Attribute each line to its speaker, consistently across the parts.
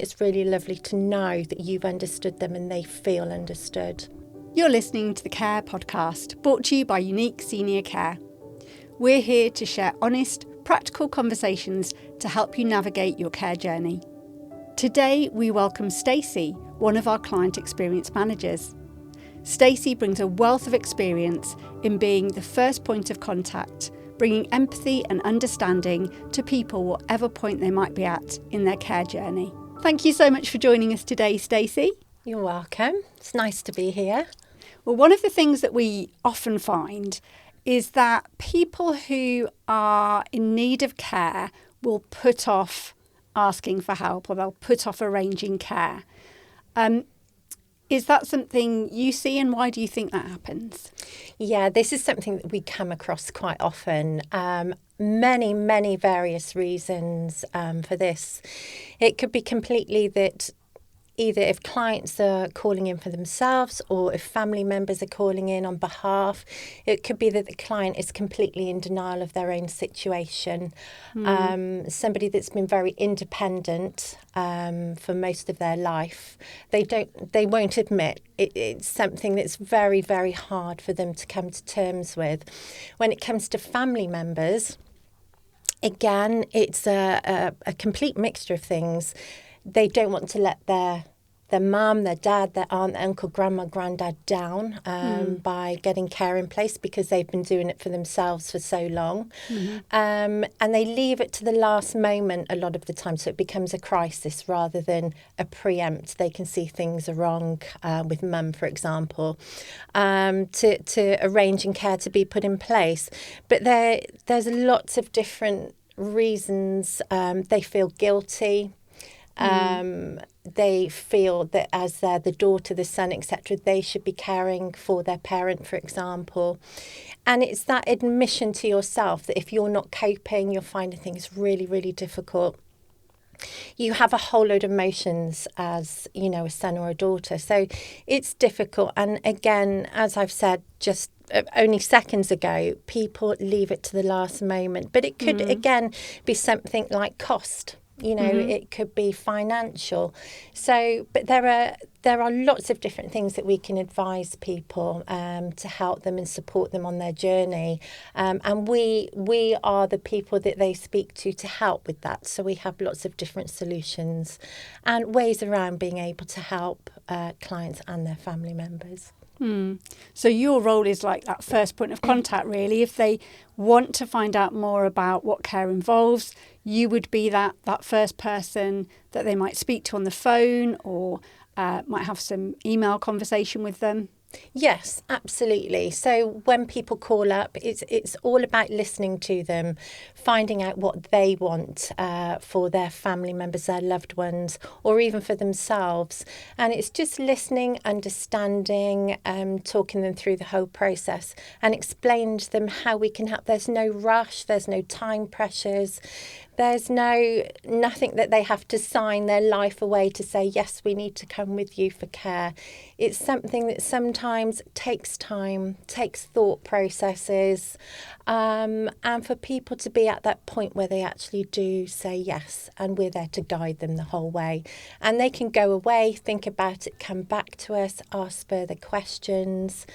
Speaker 1: it's really lovely to know that you've understood them and they feel understood.
Speaker 2: You're listening to the Care Podcast, brought to you by Unique Senior Care. We're here to share honest, practical conversations to help you navigate your care journey. Today, we welcome Stacey, one of our client experience managers. Stacey brings a wealth of experience in being the first point of contact, bringing empathy and understanding to people whatever point they might be at in their care journey. Thank you so much for joining us today, Stacey.
Speaker 1: You're welcome. It's nice to be here.
Speaker 2: Well, one of the things that we often find is that people who are in need of care will put off asking for help, or they'll put off arranging care. Is that something you see, and why do you think that happens?
Speaker 1: Yeah, this is something that we come across quite often. Many various reasons for this. It could be completely that either if clients are calling in for themselves or if family members are calling in on behalf, it could be that the client is completely in denial of their own situation. Somebody that's been very independent for most of their life, they won't admit it's something that's very, very hard for them to come to terms with. When it comes to family members, again, it's a complete mixture of things. They don't want to let their mum, their dad, their aunt, their uncle, grandma, granddad down by getting care in place because they've been doing it for themselves for so long. And they leave it to the last moment a lot of the time, so it becomes a crisis rather than a preempt. They can see things are wrong with mum, for example, to arranging care to be put in place. But there's lots of different reasons. They feel guilty. They feel that as they're the daughter, the son, etc., they should be caring for their parent, for example. And it's that admission to yourself that if you're not coping, you're finding things really, really difficult. You have a whole load of emotions as, a son or a daughter. So it's difficult. And again, as I've said, just only seconds ago, people leave it to the last moment. But it could, again, be something like cost. It could be financial. So, but there are lots of different things that we can advise people to help them and support them on their journey. And we are the people that they speak to help with that. So we have lots of different solutions and ways around being able to help clients and their family members.
Speaker 2: So your role is like that first point of contact, really. If they want to find out more about what care involves, you would be that first person that they might speak to on the phone or might have some email conversation with them.
Speaker 1: Yes, absolutely. So when people call up, it's all about listening to them, finding out what they want for their family members, their loved ones, or even for themselves. And it's just listening, understanding, talking them through the whole process and explaining to them how we can help. There's no rush, there's no time pressures. There's nothing that they have to sign their life away to say, yes, we need to come with you for care. It's something that sometimes takes time, takes thought processes, and for people to be at that point where they actually do say yes, and we're there to guide them the whole way. And they can go away, think about it, come back to us, ask further questions.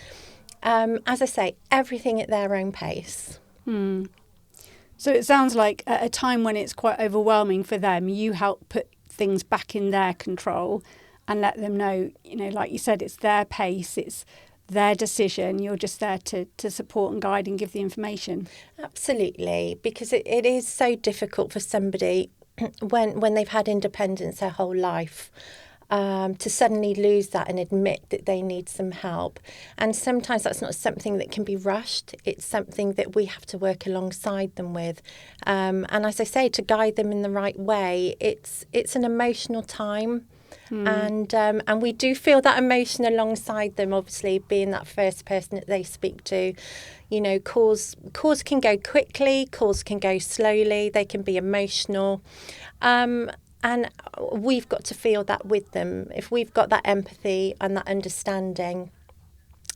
Speaker 1: As I say, everything at their own pace.
Speaker 2: So it sounds like at a time when it's quite overwhelming for them, you help put things back in their control and let them know, like you said, it's their pace, it's their decision. You're just there to support and guide and give the information.
Speaker 1: Absolutely, because it is so difficult for somebody when they've had independence their whole life. To suddenly lose that and admit that they need some help. And sometimes that's not something that can be rushed. It's something that we have to work alongside them with. And as I say, to guide them in the right way, it's an emotional time. And we do feel that emotion alongside them, obviously, being that first person that they speak to. Calls can go quickly, calls can go slowly, they can be emotional. And we've got to feel that with them. If we've got that empathy and that understanding,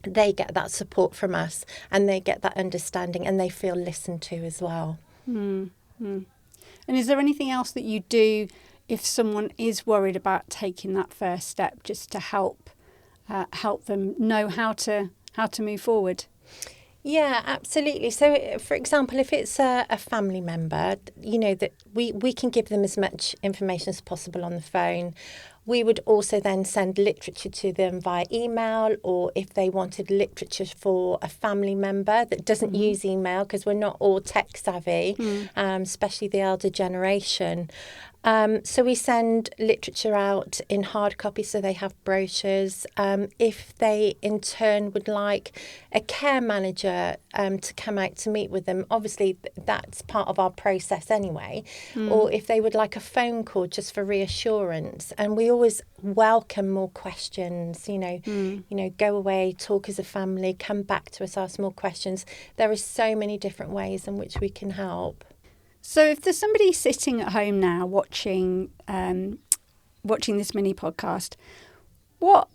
Speaker 1: they get that support from us and they get that understanding and they feel listened to as well.
Speaker 2: And is there anything else that you do if someone is worried about taking that first step, just to help them know how to move forward?
Speaker 1: Yeah, absolutely. So, for example, if it's a family member, that we can give them as much information as possible on the phone. We would also then send literature to them via email, or if they wanted literature for a family member that doesn't use email, because we're not all tech savvy, especially the elder generation. So we send literature out in hard copy, so they have brochures. If they in turn would like a care manager to come out to meet with them, obviously that's part of our process anyway. Or if they would like a phone call just for reassurance, and we always welcome more questions. Go away, talk as a family, come back to us, ask more questions. There are so many different ways in which we can help.
Speaker 2: So if there's somebody sitting at home now watching this mini podcast, what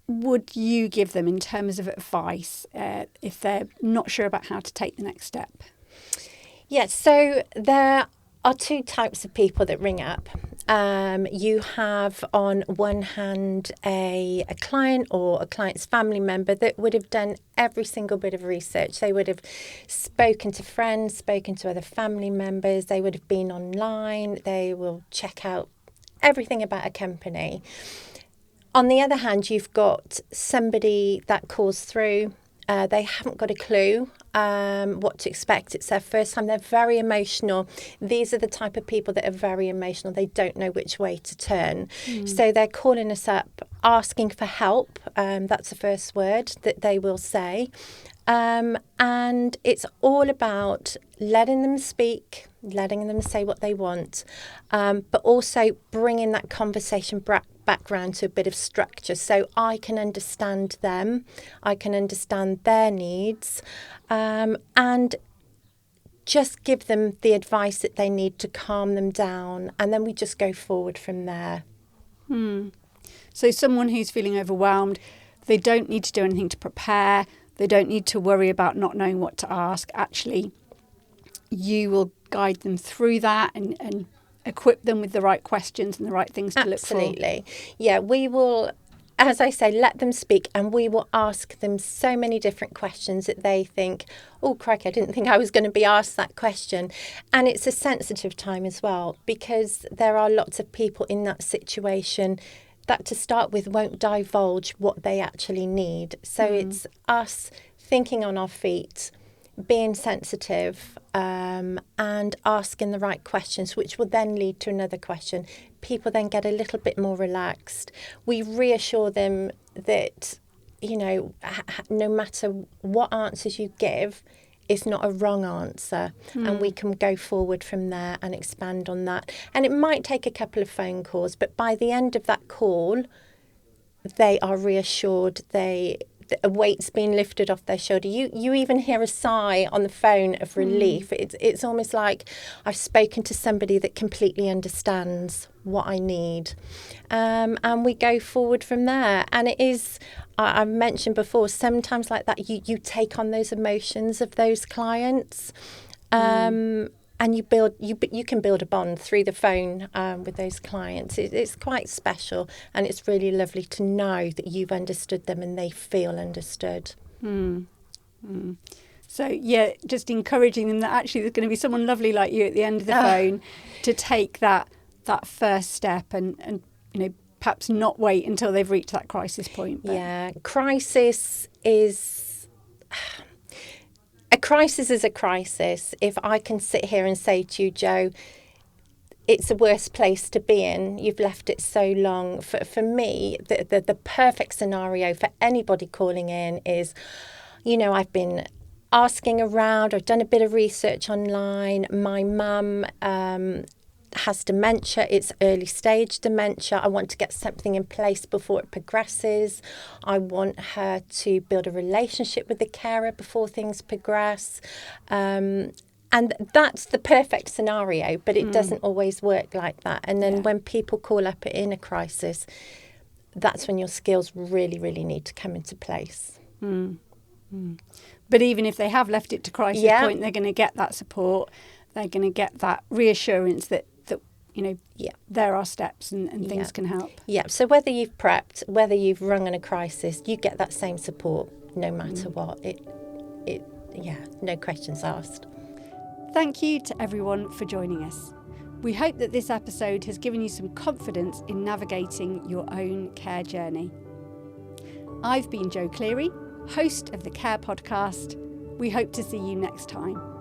Speaker 2: would you give them in terms of advice if they're not sure about how to take the next step?
Speaker 1: Yes, so there are two types of people that ring up. You have on one hand a client or a client's family member that would have done every single bit of research. They would have spoken to friends, spoken to other family members. They would have been online. They will check out everything about a company. On the other hand, you've got somebody that calls through. They haven't got a clue what to expect. It's their first time. They're very emotional. These are the type of people that are very emotional. They don't know which way to turn. So they're calling us up, asking for help. That's the first word that they will say. And it's all about letting them speak, letting them say what they want, but also bringing that conversation background to a bit of structure, so I can understand them, I can understand their needs, and just give them the advice that they need to calm them down, and then we just go forward from there.
Speaker 2: So someone who's feeling overwhelmed, they don't need to do anything to prepare, they don't need to worry about not knowing what to ask. Actually, you will guide them through that and equip them with the right questions and the right things to look for.
Speaker 1: Absolutely. Yeah, we will, as I say, let them speak, and we will ask them so many different questions that they think, oh, crikey, I didn't think I was going to be asked that question. And it's a sensitive time as well, because there are lots of people in that situation that, to start with, won't divulge what they actually need. So it's us thinking on our feet, being sensitive, and asking the right questions, which will then lead to another question. People then get a little bit more relaxed. We reassure them that, no matter what answers you give, it's not a wrong answer, and we can go forward from there and expand on that. And it might take a couple of phone calls, but by the end of that call, they are reassured. A weight's been lifted off their shoulder. You even hear a sigh on the phone of relief. It's almost like I've spoken to somebody that completely understands what I need. And we go forward from there. And it is, I've mentioned before, sometimes like that, you take on those emotions of those clients. And you can build a bond through the phone with those clients. It's quite special, and it's really lovely to know that you've understood them and they feel understood.
Speaker 2: So yeah, just encouraging them that actually there's going to be someone lovely like you at the end of the phone to take that first step and perhaps not wait until they've reached that crisis point.
Speaker 1: Yeah, crisis is... A crisis is a crisis. If I can sit here and say to you, Jo, it's the worst place to be in, you've left it so long. For me, the perfect scenario for anybody calling in is, I've been asking around, I've done a bit of research online. My mum has dementia. It's early stage dementia. I want to get something in place before it progresses. I want her to build a relationship with the carer before things progress. And that's the perfect scenario, but it doesn't always work like that. And then when people call up in a crisis, that's when your skills really, really need to come into place.
Speaker 2: But even if they have left it to crisis point, they're going to get that support. They're going to get that reassurance that there are steps and things can help.
Speaker 1: Yeah, so whether you've prepped, whether you've rung in a crisis, you get that same support no matter what. No questions asked.
Speaker 2: Thank you to everyone for joining us. We hope that this episode has given you some confidence in navigating your own care journey. I've been Jo Cleary, host of the Care Podcast. We hope to see you next time.